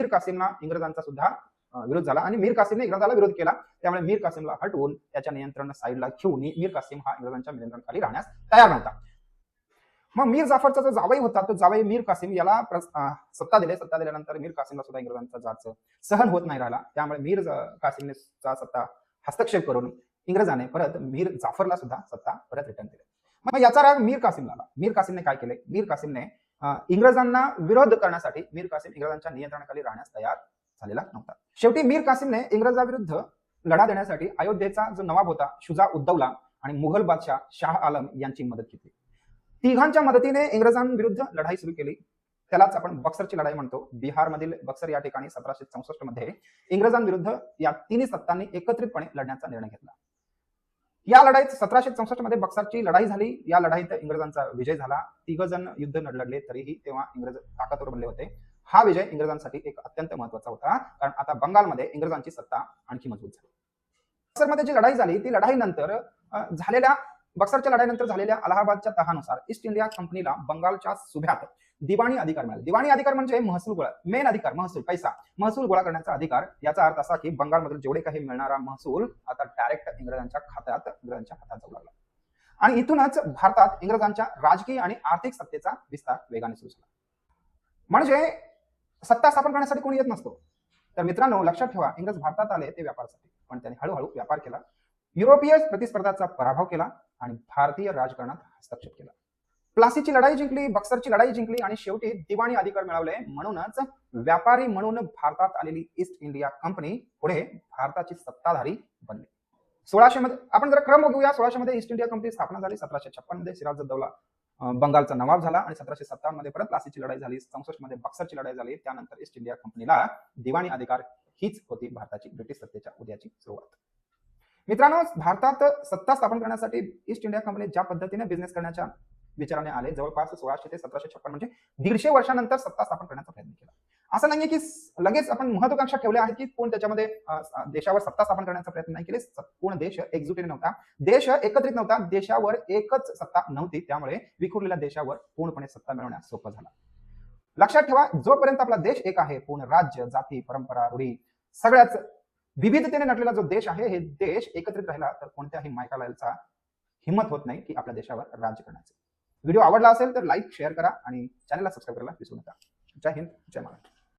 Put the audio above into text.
मीर कासिमला इंग्रजांचा सुद्धा विरोध झाला आणि मीर कासिमने इंग्रजाला विरोध केला. त्यामुळे मीर कासिमला हटवून त्याच्या नियंत्रण साईडला ठेवून मीर कासिम हा इंग्रजांच्या नियंत्रणाखाली राहण्यास तयार नव्हता. मग मीर जाफरचा जो जावई होता तो जावई मीर कासिम याला सत्ता दिल्यानंतर मीर कासिमला सुद्धा इंग्रजांचा जाच सहन होत नाही राहिला. त्यामुळे मीर कासिमने सत्ता हस्तक्षेप करून इंग्रजाने परत मीर जाफरला सुद्धा सत्ता परत रिटर्न दिली. मग याचा राग मीर कासिमला आला. मीर कासिमने काय केले? मीर कासिमने इंग्रजांना विरोध करण्यासाठी मीर कासिम इंग्रजांच्या नियंत्रणाखाली राहण्यास तयार झालेला नव्हता. शेवटी मीर कासिमने इंग्रजाविरुद्ध लढा देण्यासाठी अयोध्येचा जो नवाब होता शुजा उद्दौला आणि मुघल बादशाह शाह आलम यांची मदत घेतली. तिघांच्या मदतीने इंग्रजांविरुद्ध लढाई सुरू केली. त्यालाच आपण बक्सरची लढाई म्हणतो. बिहारमधील बक्सर या ठिकाणी 1764 मध्ये इंग्रजांविरुद्ध या तिन्ही सत्तांनी एकत्रितपणे लढण्याचा निर्णय घेतला. या लढाईत 1764 मध्ये बक्सरची लढाई झाली. या लढाईत इंग्रजांचा विजय झाला. तिघ जण युद्ध लढले तरीही तेव्हा इंग्रज ताकदवर बनले होते. हा विजय इंग्रजांसाठी एक अत्यंत महत्वाचा होता, कारण आता बंगालमध्ये इंग्रजांची सत्ता आणखी मजबूत झाली. बक्सरमध्ये जी लढाई झाली ती लढाईनंतर बक्सरच्या लढाईनंतर झालेल्या अलाहाबादच्या तहानुसार ईस्ट इंडिया कंपनीला बंगालच्या सुभ्यात दिवाणी अधिकार मिळाले. दिवाणी अधिकार म्हणजे महसूल गोळा, मेन अधिकार, महसूल, पैसा, महसूल गोळा करण्याचा अधिकार. याचा अर्थ असा की बंगालमधील जेवढे काही मिळणारा महसूल आता डायरेक्ट इंग्रजांच्या हातात जाऊ लागला. आणि इथूनच भारतात इंग्रजांच्या राजकीय आणि आर्थिक सत्तेचा विस्तार वेगाने सुरू झाला. म्हणजे सत्ता स्थापन करण्यासाठी कोणी येत नसतो. तर मित्रांनो, लक्षात ठेवा, इंग्रज भारतात आले ते व्यापारासाठी, पण त्यांनी हळूहळू व्यापार केला, युरोपीय प्रतिस्पर्धाचा पराभव केला आणि भारतीय राजकारणात हस्तक्षेप केला. प्लासीची लढाई जिंकली, बक्सरची लढाई जिंकली आणि शेवटी दिवाणी अधिकार मिळवले. म्हणूनच व्यापारी म्हणून भारतात आलेली ईस्ट इंडिया कंपनी पुढे भारताची सत्ताधारी बनली. 1600 मध्ये आपण जरा क्रम बघूया. 1600 मध्ये ईस्ट इंडिया कंपनी स्थापना झाली. 1756 मध्ये सिराजुद्दौला बंगालचा नवाब झाला आणि 1757 मध्ये परत प्लासीची लढाई झाली. 64 मध्ये बक्सरची लढाई झाली. त्यानंतर ईस्ट इंडिया कंपनीला दिवाणी अधिकार हीच होती भारताची ब्रिटिश सत्तेच्या उदयाची सुरुवात. मित्रांनो, भारतात सत्ता स्थापन करण्यासाठी ईस्ट इंडिया कंपनी ज्या पद्धतीने बिझनेस करण्याच्या विचाराने आले, जवळपास 1600 ते 1756 म्हणजे 150 वर्षानंतर सत्ता स्थापन करण्याचा प्रयत्न केला. असं नाहीये की लगेच आपण महत्वाकांक्षा ठेवल्या आहेत की कोण त्याच्यामध्ये देशावर सत्ता स्थापन करण्याचा प्रयत्न नाही केले. कोण देश एकजुटीने नव्हता, देश एकत्रित नव्हता, देशावर एकच सत्ता नव्हती. त्यामुळे विखुरलेल्या देशावर पूर्णपणे सत्ता मिळवण्यास सोपं झालं. लक्षात ठेवा, जोपर्यंत आपला देश एक आहे, पूर्ण राज्य, जाती, परंपरा, रूढी सगळ्याच विविधतेने नटलेला जो देश आहे, हे देश एकत्रित राहिला तर कोणत्याही मायकालालचा हिम्मत होत नाही की आपल्या देशावर राज्य करण्याचे. व्हिडिओ आवडला असेल तर लाईक, शेअर करा आणि चॅनलला सबस्क्राईब करायला विसरू नका. जय हिंद, जय महाराष्ट्र.